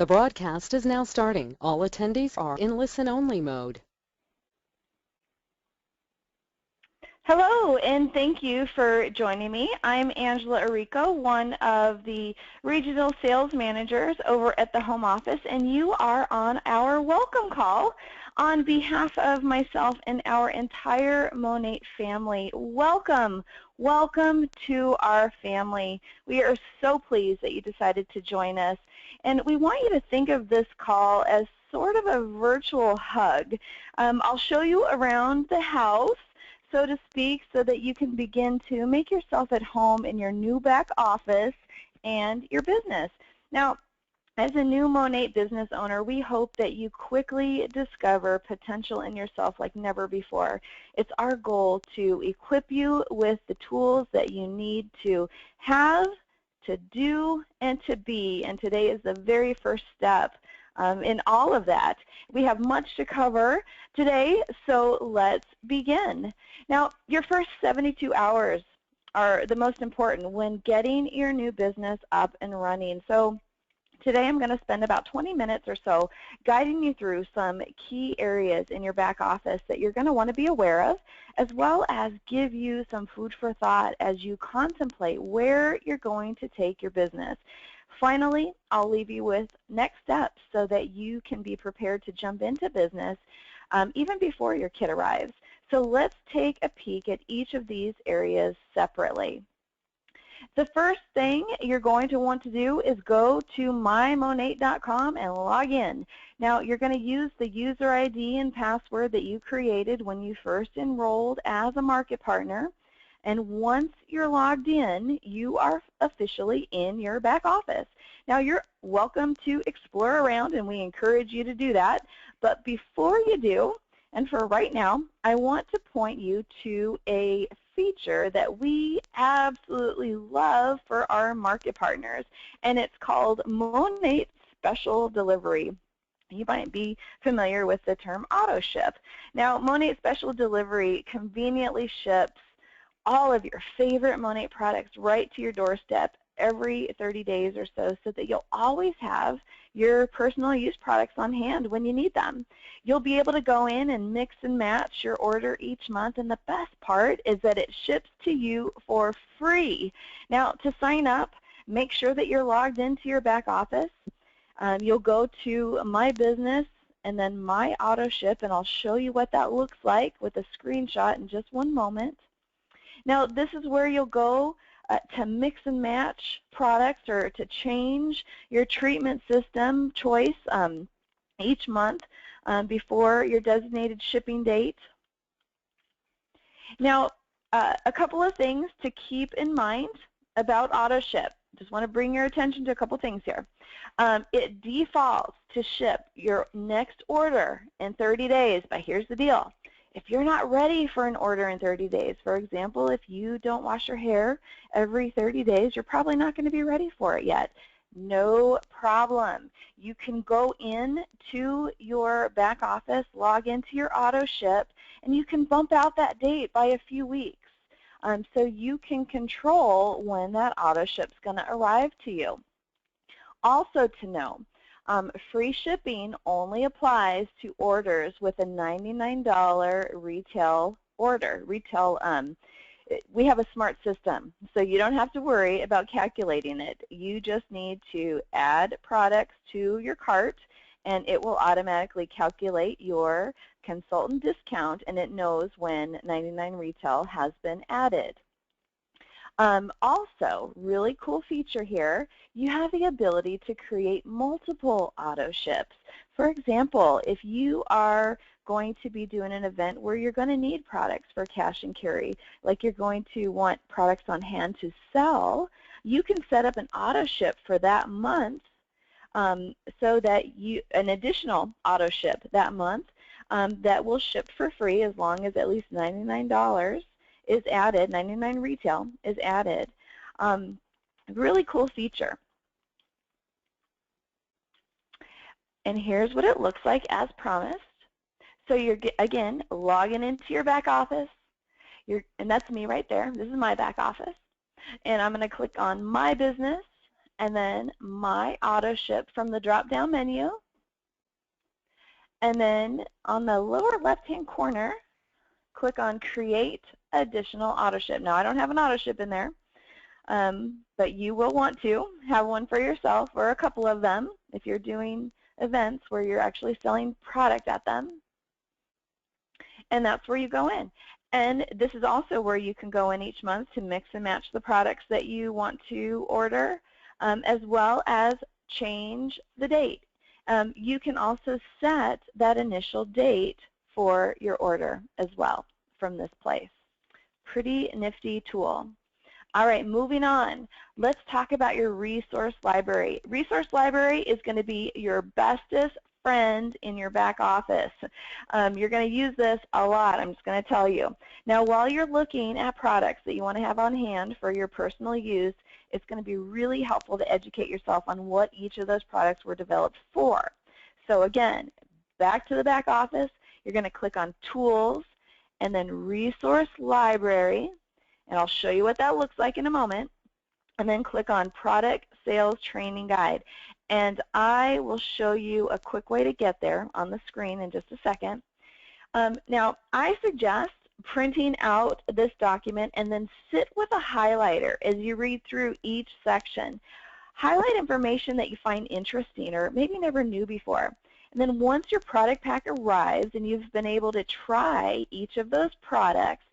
The broadcast is now starting. All attendees are in listen-only mode. Hello, and thank you for joining me. I'm Angela Arico, one of the regional sales managers over at the home office, and you are on our welcome call on behalf of myself and our entire Monat family. Welcome. Welcome to our family. We are so pleased that you decided to join us, and we want you to think of this call as sort of a virtual hug. I'll show you around the house, so to speak, so that you can begin to make yourself at home in your new back office and your business. Now, as a new Monat business owner, we hope that you quickly discover potential in yourself like never before. It's our goal to equip you with the tools that you need to have, to do, and to be, and today is the very first step in all of that. We have much to cover today, so let's begin. Now, your first 72 hours are the most important when getting your new business up and running. So today I'm going to spend about 20 minutes or so guiding you through some key areas in your back office that you're going to want to be aware of, as well as give you some food for thought as you contemplate where you're going to take your business. Finally, I'll leave you with next steps so that you can be prepared to jump into business even before your kid arrives. So let's take a peek at each of these areas separately. The first thing you're going to want to do is go to mymonat.com and log in. Now, you're going to use the user ID and password that you created when you first enrolled as a market partner. And once you're logged in, you are officially in your back office. Now, you're welcome to explore around, and we encourage you to do that. But before you do, and for right now, I want to point you to a feature that we absolutely love for our market partners, and it's called Monat Special Delivery. You might be familiar with the term auto ship. Now, Monat Special Delivery conveniently ships all of your favorite Monat products right to your doorstep every 30 days or so that you'll always have your personal use products on hand when you need them. You'll be able to go in and mix and match your order each month, and the best part is that it ships to you for free. Now, to sign up, make sure that you're logged into your back office. You'll go to My Business and then My Auto Ship, and I'll show you what that looks like with a screenshot in just one moment. Now, this is where you'll go to mix and match products or to change your treatment system choice each month before your designated shipping date. Now, a couple of things to keep in mind about auto ship. Just want to bring your attention to a couple things here. It defaults to ship your next order in 30 days, but here's the deal. If you're not ready for an order in 30 days, for example, if you don't wash your hair every 30 days, you're probably not going to be ready for it yet. No problem. You can go in to your back office, log into your auto ship, and you can bump out that date by a few weeks. So you can control when that auto ship's going to arrive to you. Also to know, free shipping only applies to orders with a $99 retail order. We have a smart system, so you don't have to worry about calculating it. You just need to add products to your cart, and it will automatically calculate your consultant discount, and it knows when 99 retail has been added. Also, really cool feature here, you have the ability to create multiple auto ships. For example, if you are going to be doing an event where you're going to need products for cash and carry, like you're going to want products on hand to sell, you can set up an auto ship for that month so that an additional auto ship that month that will ship for free as long as at least $99 is added, 99 retail is added. Really cool feature. And here's what it looks like as promised. So you're, again, logging into your back office, and that's me right there. This is my back office. And I'm going to click on My Business, and then My Auto Ship from the drop-down menu. And then on the lower left-hand corner, click on Create Additional Auto Ship. Now, I don't have an auto ship in there, but you will want to have one for yourself or a couple of them if you're doing events where you're actually selling product at them. And that's where you go in. And this is also where you can go in each month to mix and match the products that you want to order, as well as change the date. You can also set that initial date for your order as well from this place. Pretty nifty tool. All right, moving on. Let's talk about your resource library. Resource library is going to be your bestest friend in your back office. You're going to use this a lot, I'm just going to tell you. Now, while you're looking at products that you want to have on hand for your personal use, it's going to be really helpful to educate yourself on what each of those products were developed for. So again, back to the back office, you're going to click on Tools and then Resource Library, and I'll show you what that looks like in a moment, and then click on Product Sales Training Guide. And I will show you a quick way to get there on the screen in just a second. Now, I suggest printing out this document and then sit with a highlighter as you read through each section. Highlight information that you find interesting or maybe never knew before. And then once your product pack arrives and you've been able to try each of those products,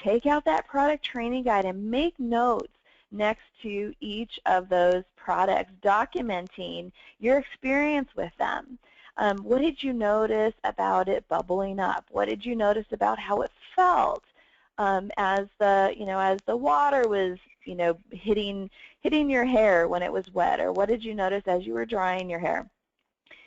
take out that product training guide and make notes next to each of those products, documenting your experience with them. What did you notice about it bubbling up? What did you notice about how it felt as the water was hitting your hair when it was wet? Or what did you notice as you were drying your hair?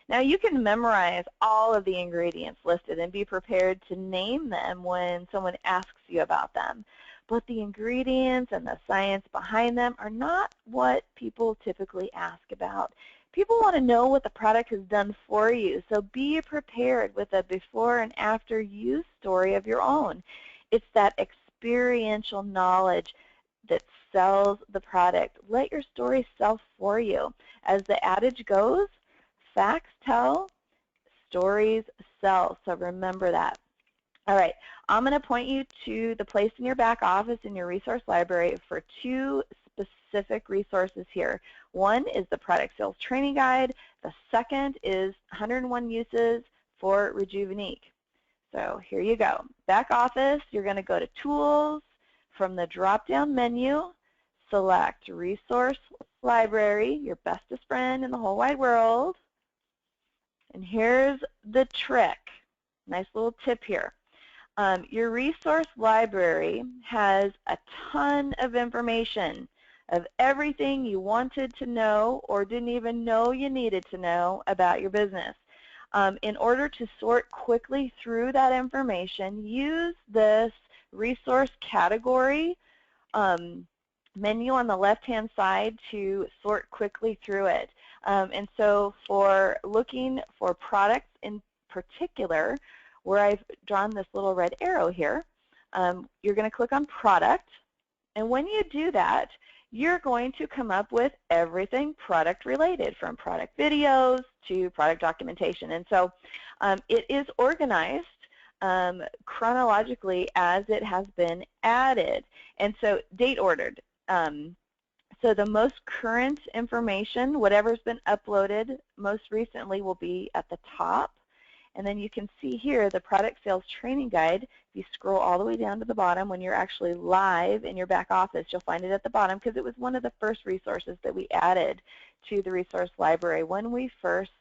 Now, you can memorize all of the ingredients listed and be prepared to name them when someone asks you about them. But the ingredients and the science behind them are not what people typically ask about. People want to know what the product has done for you, so be prepared with a before and after use story of your own. It's that experiential knowledge that sells the product. Let your story sell for you. As the adage goes, facts tell, stories sell, so remember that. All right, I'm going to point you to the place in your back office in your resource library for two specific resources here. One is the Product Sales Training Guide. The second is 101 Uses for Rejuvenique. So here you go. Back office, you're going to go to Tools. From the drop-down menu, select Resource Library, your bestest friend in the whole wide world. And here's the trick. Nice little tip here. Your resource library has a ton of information of everything you wanted to know or didn't even know you needed to know about your business. In order to sort quickly through that information, use this resource category menu on the left-hand side to sort quickly through it. And so for looking for products in particular, where I've drawn this little red arrow here, you're going to click on Product. And when you do that, you're going to come up with everything product related, from product videos to product documentation. And so it is organized chronologically as it has been added, and so date ordered. So the most current information, whatever's been uploaded most recently, will be at the top. And then you can see here the Product Sales Training Guide. If you scroll all the way down to the bottom, when you're actually live in your back office, you'll find it at the bottom because it was one of the first resources that we added to the resource library when we first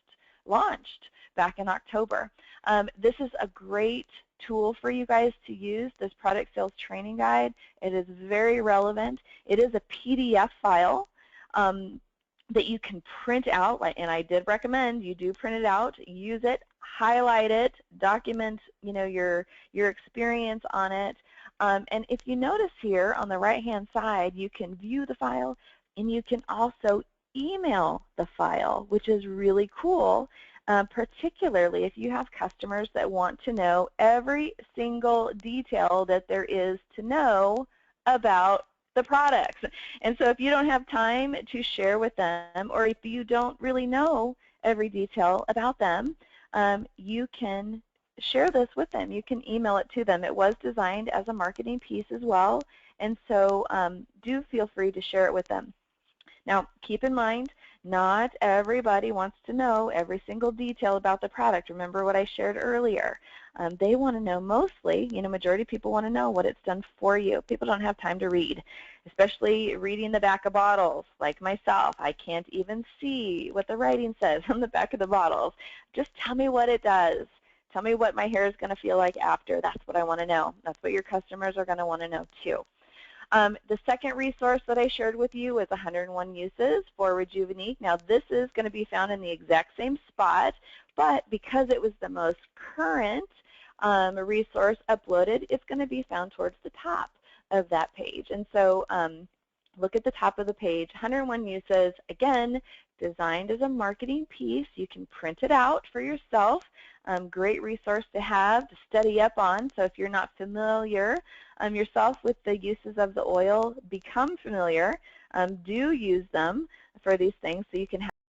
launched back in October. This is a great tool for you guys to use, this Product Sales Training Guide. It is very relevant. It is a PDF file that you can print out, and I did recommend you do print it out, use it, highlight it, document your experience on it. And if you notice here on the right-hand side, you can view the file and you can also email the file, which is really cool, particularly if you have customers that want to know every single detail that there is to know about the products. And so if you don't have time to share with them, or if you don't really know every detail about them, you can share this with them. You can email it to them. It was designed as a marketing piece as well, and so do feel free to share it with them. Now, keep in mind, not everybody wants to know every single detail about the product. Remember what I shared earlier. They want to know mostly, majority of people want to know what it's done for you. People don't have time to read, especially reading the back of bottles. Like myself, I can't even see what the writing says on the back of the bottles. Just tell me what it does. Tell me what my hair is going to feel like after. That's what I want to know. That's what your customers are going to want to know too. The second resource that I shared with you is 101 Uses for Rejuvenique. Now this is going to be found in the exact same spot, but because it was the most current resource uploaded, it's going to be found towards the top of that page. And so look at the top of the page, 101 Uses, again, designed as a marketing piece. You can print it out for yourself. Great resource to have, to study up on. So if you're not familiar yourself with the uses of the oil, become familiar. Do use them for these things so you can